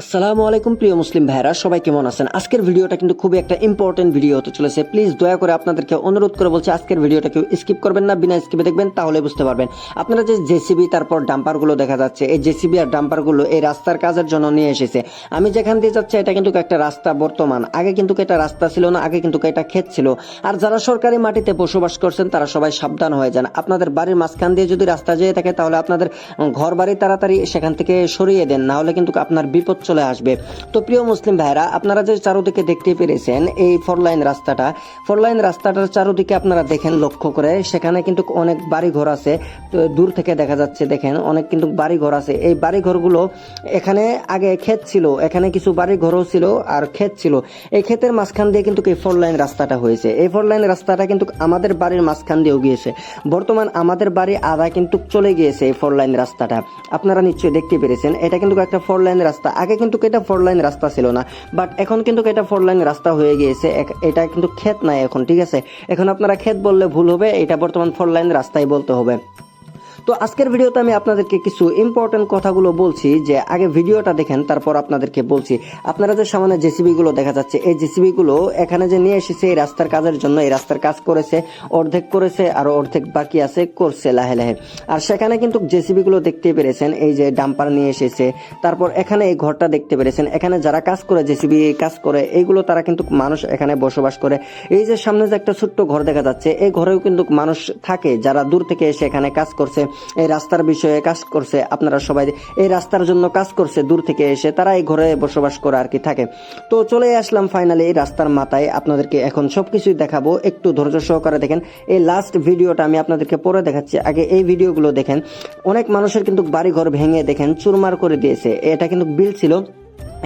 আসসালামু আলাইকুম প্রিয় মুসলিম ভাইরা, সবাই কেমন আছেন? আজকের ভিডিওটা কিন্তু খুবই একটা ইম্পর্টেন্ট ভিডিও হতে চলেছে। প্লিজ দয়া করে আপনাদেরকে অনুরোধ করে বলছি, আজকের ভিডিওটা কেউ স্কিপ করবেন না, বিনা স্কিপে দেখবেন, তাহলে বুঝতে পারবেন। আপনারা যে জেসিবি তারপর ডাম্পারগুলো দেখা যাচ্ছে, এই জেসিবি আর ডাম্পারগুলো এই রাস্তার কাজের জন্য নিয়ে এসেছে। আমি যেখান দিয়ে যাচ্ছি এটা কিন্তু একটা রাস্তা বর্তমান, আগে কিন্তু এটা রাস্তা ছিল না, আগে কিন্তু এটা ক্ষেত ছিল। আর যারা সরকারি মাটিতে বসবাস করছেন তারা সবাই সাবধান হয়ে যান। আপনাদের বাড়ির মাঝখান দিয়ে যদি রাস্তা যেয়ে থাকে তাহলে আপনাদের ঘর বাড়ি তাড়াতাড়ি সেখান থেকে সরিয়ে দেন, না হলে কিন্তু আপনার বিপদ চলে আসবে। তো প্রিয় মুসলিম ভাইরা, আপনারা যে চারদিকে দেখতে পেরেছেন এই ফোর লাইন রাস্তাটার চারদিকে আপনারা দেখেন লক্ষ্য করে, সেখানে কিন্তু অনেক বাড়ি ঘর আছে। তো দূর থেকে দেখা যাচ্ছে, দেখেন অনেক কিন্তু বাড়ি ঘর আছে। এই বাড়ি ঘরগুলো এখানে আগে ক্ষেত ছিল, এখানে কিছু বাড়ি ঘরও ছিল আর ক্ষেত ছিল। এই ক্ষেতের মাঝখান দিয়ে কিন্তু এই ফোর লাইন রাস্তাটা হয়েছে। এই ফোর লাইন রাস্তাটা কিন্তু আমাদের বাড়ির মাঝখান দিয়েও গিয়েছে। বর্তমান আমাদের বাড়ি আধা কিন্তু চলে গিয়েছে এই ফোর লাইন রাস্তাটা। আপনারা নিশ্চয়ই দেখতে পেরেছেন, এটা কিন্তু একটা ফোর লাইন রাস্তা। আগে কিন্তু এটা ফোর লাইন রাস্তা ছিল না, বাট এখন কিন্তু এটা ফোর লাইন রাস্তা হয়ে গিয়েছে। এটা কিন্তু ক্ষেত নাই এখন, ঠিক আছে? এখন আপনারা ক্ষেত বললে ভুল হবে, এটা বর্তমান ফোর লাইন রাস্তাই বলতে হবে। তো আজকের ভিডিওতে আমি আপনাদেরকে কিছু ইম্পর্টেন্ট কথাগুলো বলছি, যে আগে ভিডিওটা দেখেন তারপর আপনাদেরকে বলছি। আপনারা যে সামনে জেসিবি গুলো দেখা যাচ্ছে, এই জেসিবি গুলো এখানে যে নিয়ে এসেছে এই রাস্তার কাজের জন্য, এই রাস্তার কাজ করেছে, অর্ধেক করেছে আর অর্ধেক বাকি আছে, করছে লাহে লাহে। আর সেখানে কিন্তু জেসিবি গুলো দেখতে পেরেছেন, এই যে ডাম্পার নিয়ে এসেছে। তারপর এখানে এই ঘরটা দেখতে পেরেছেন, এখানে যারা কাজ করে, জেসিবি কাজ করে এইগুলো, তারা কিন্তু মানুষ এখানে বসবাস করে। এই যে সামনে যে একটা ছোট্ট ঘর দেখা যাচ্ছে, এই ঘরেও কিন্তু মানুষ থাকে, যারা দূর থেকে এসে এখানে কাজ করছে, এই রাস্তার বিষয়ে কাজ করছে। আপনারা সবাই এই রাস্তার জন্য কাজ করছে, দূর থেকে এসে তারা এই ঘরে বসবাস করে আর কি থাকে। তো চলে আসলাম ফাইনালি এই রাস্তার মাথায়, আপনাদেরকে এখন সবকিছুই দেখাবো, একটু ধৈর্য সহকারে দেখেন। এই লাস্ট ভিডিওটা আমি আপনাদেরকে পরে দেখাচ্ছি, আগে এই ভিডিওগুলো দেখেন। অনেক মানুষের কিন্তু বাড়ি ঘর ভেঙে দেখেন চুরমার করে দিয়েছে। এটা কিন্তু বিল ছিল,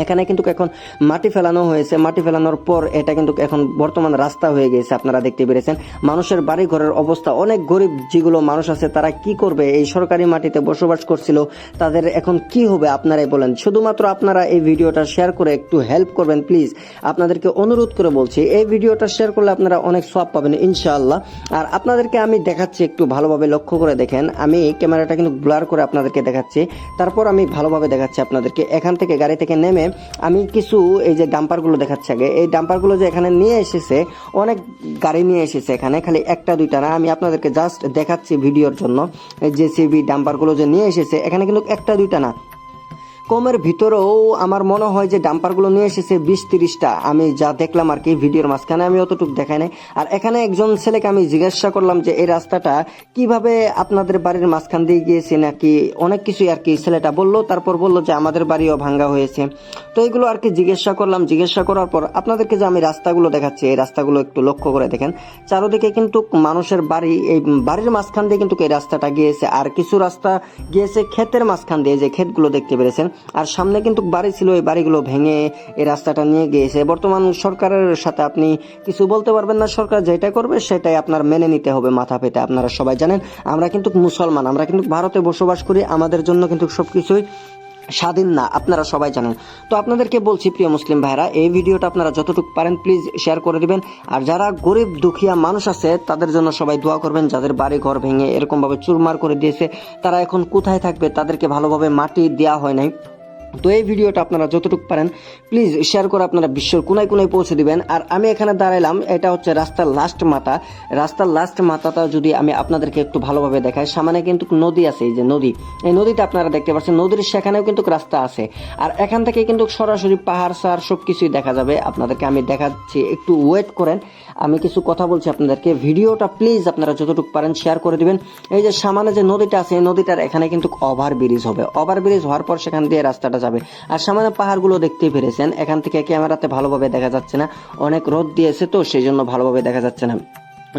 এখানে কিন্তু এখন মাটি ফেলানো হয়েছে। মাটি ফেলানোর পর এটা কিন্তু এখন বর্তমান রাস্তা হয়ে গেছে। আপনারা দেখতে পেরেছেন মানুষের বাড়ি ঘরের অবস্থা। অনেক গরিব যেগুলো মানুষ আছে তারা কি করবে? এই সরকারি মাটিতে বসবাস করছিল, তাদের এখন কি হবে আপনারাই বলেন। শুধুমাত্র আপনারা এই ভিডিওটা শেয়ার করে একটু হেল্প করবেন প্লিজ, আপনাদেরকে অনুরোধ করে বলছি। এই ভিডিওটা শেয়ার করলে আপনারা অনেক সওয়াব পাবেন ইনশাআল্লাহ। আর আপনাদেরকে আমি দেখাচ্ছি, একটু ভালোভাবে লক্ষ্য করে দেখেন। আমি ক্যামেরাটা কিন্তু ব্লার করে আপনাদেরকে দেখাচ্ছি, তারপর আমি ভালোভাবে দেখাচ্ছি আপনাদেরকে। এখান থেকে গাড়ি থেকে নেমে আমি কিছু এই যে ডাম্পারগুলো দেখাচ্ছি। আগে এই ডাম্পারগুলো যে এখানে নিয়ে এসেছে, অনেক গাড়ি নিয়ে এসেছে এখানে, খালি একটা দুইটা না। আমি আপনাদেরকে জাস্ট দেখাচ্ছি ভিডিওর জন্য। জেসিবি ডাম্পারগুলো যে নিয়ে এসেছে এখানে কিন্তু একটা দুইটা না, কমের ভিতরেও আমার মনে হয় যে ডাম্পারগুলো নিয়ে এসেছে 20-30টা। আমি যা দেখলাম আর কি ভিডিওর মাঝখানে, আমি অতটুকু দেখাই নাই। আর এখানে একজন ছেলেকে আমি জিজ্ঞাসা করলাম যে এই রাস্তাটা কিভাবে আপনাদের বাড়ির মাঝখান দিয়ে গিয়েছে নাকি অনেক কিছুই আর কি ছেলেটা বললো। তারপর বললো যে আমাদের বাড়িও ভাঙ্গা হয়েছে। তো এইগুলো আর কি জিজ্ঞাসা করলাম। জিজ্ঞাসা করার পর আপনাদেরকে যে আমি রাস্তাগুলো দেখাচ্ছি, এই রাস্তাগুলো একটু লক্ষ্য করে দেখেন। চারদিকে কিন্তু মানুষের বাড়ি, এই বাড়ির মাঝখান দিয়ে কিন্তু এই রাস্তাটা গিয়েছে। আর কিছু রাস্তা গিয়েছে ক্ষেতের মাঝখান দিয়ে, যে ক্ষেতগুলো দেখতে পেরেছেন। আর সামনে কিন্তু বাড়ি ছিল, এই বাড়িগুলো ভেঙে এই রাস্তাটা নিয়ে গিয়েছে। বর্তমান সরকারের সাথে আপনি কিছু বলতে পারবেন না, সরকার যেটা করবে সেটাই আপনার মেনে নিতে হবে মাথা পেতে। আপনারা সবাই জানেন আমরা কিন্তু মুসলমান, আমরা কিন্তু ভারতে বসবাস করি, আমাদের জন্য কিন্তু সবকিছুই স্বাধীন না, আপনারা সবাই জানেন। তো আপনাদেরকে বলছি প্রিয় মুসলিম ভাইরা, এই ভিডিওটা আপনারা যতটুকু পারেন প্লিজ শেয়ার করে দিবেন। আর যারা গরিব দুঃখিয়া মানুষ আছে তাদের জন্য সবাই দোয়া করবেন, যাদের বাড়ি ঘর ভেঙে এরকম ভাবে চুরমার করে দিয়েছে, তারা এখন কোথায় থাকবে? তাদেরকে ভালোভাবে মাটি দেওয়া হয় নাই। তো এই ভিডিওটা আপনারা যতটুকু পারেন প্লিজ শেয়ার করে আপনারা বিশ্বের কোনায় কোনায় পৌঁছে দিবেন। আর আমি এখানে দাঁড়াইলাম, এটা হচ্ছে রাস্তার লাস্ট মাথা। রাস্তার লাস্ট মাথাটা যদি আমি আপনাদেরকে একটু ভালোভাবে দেখাই, সামনে কিন্তু নদী আছে, এই যে নদী, এই নদীটা আপনারা দেখতে পাচ্ছেন, নদীর সেখানেও কিন্তু রাস্তা আছে। আর এখান থেকে কিন্তু সরাসরি পাহাড় সার সবকিছুই দেখা যাবে। আপনাদেরকে আমি দেখাচ্ছি, একটু ওয়েট করেন, আমি কিছু কথা বলছি আপনাদেরকে। ভিডিওটা প্লিজ আপনারা যতটুকু পারেন শেয়ার করে দিবেন। এই যে সামনে যে নদীটা আছে, এই নদীটার এখানে কিন্তু ওভার ব্রিজ হবে। ওভার ব্রিজ হওয়ার পর সেখান দিয়ে রাস্তাটা যাবে। আর সামনে পাহাড়গুলো দেখতেই পেরেছেন, এখান থেকে ক্যামেরাতে ভালোভাবে দেখা যাচ্ছে না, অনেক রোদ দিয়েছে তো সেই জন্য ভালোভাবে দেখা যাচ্ছে না।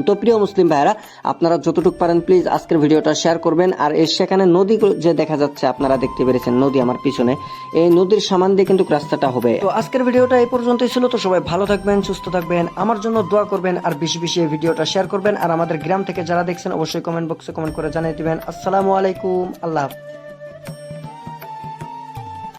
তো প্রিয় মুসলিম ভাইরা, আপনারা যতটুকু পারেন প্লিজ আজকের ভিডিওটা শেয়ার করবেন। আর সেখানে নদী যে দেখা যাচ্ছে, আপনারা দেখতে পেরেছেন নদী আমার পিছনে, এই নদীর সামান দিয়ে কিন্তু রাস্তাটা হবে। তো আজকের ভিডিওটা এই পর্যন্তই ছিল। তো সবাই ভালো থাকবেন, সুস্থ থাকবেন, আমার জন্য দোয়া করবেন, আর বেশি বেশি এই ভিডিওটা শেয়ার করবেন। আর আমাদের গ্রাম থেকে যারা দেখছেন অবশ্যই কমেন্ট বক্সে কমেন্ট করে জানিয়ে দিবেন। আসসালামু আলাইকুম, আল্লাহ হাফেজ।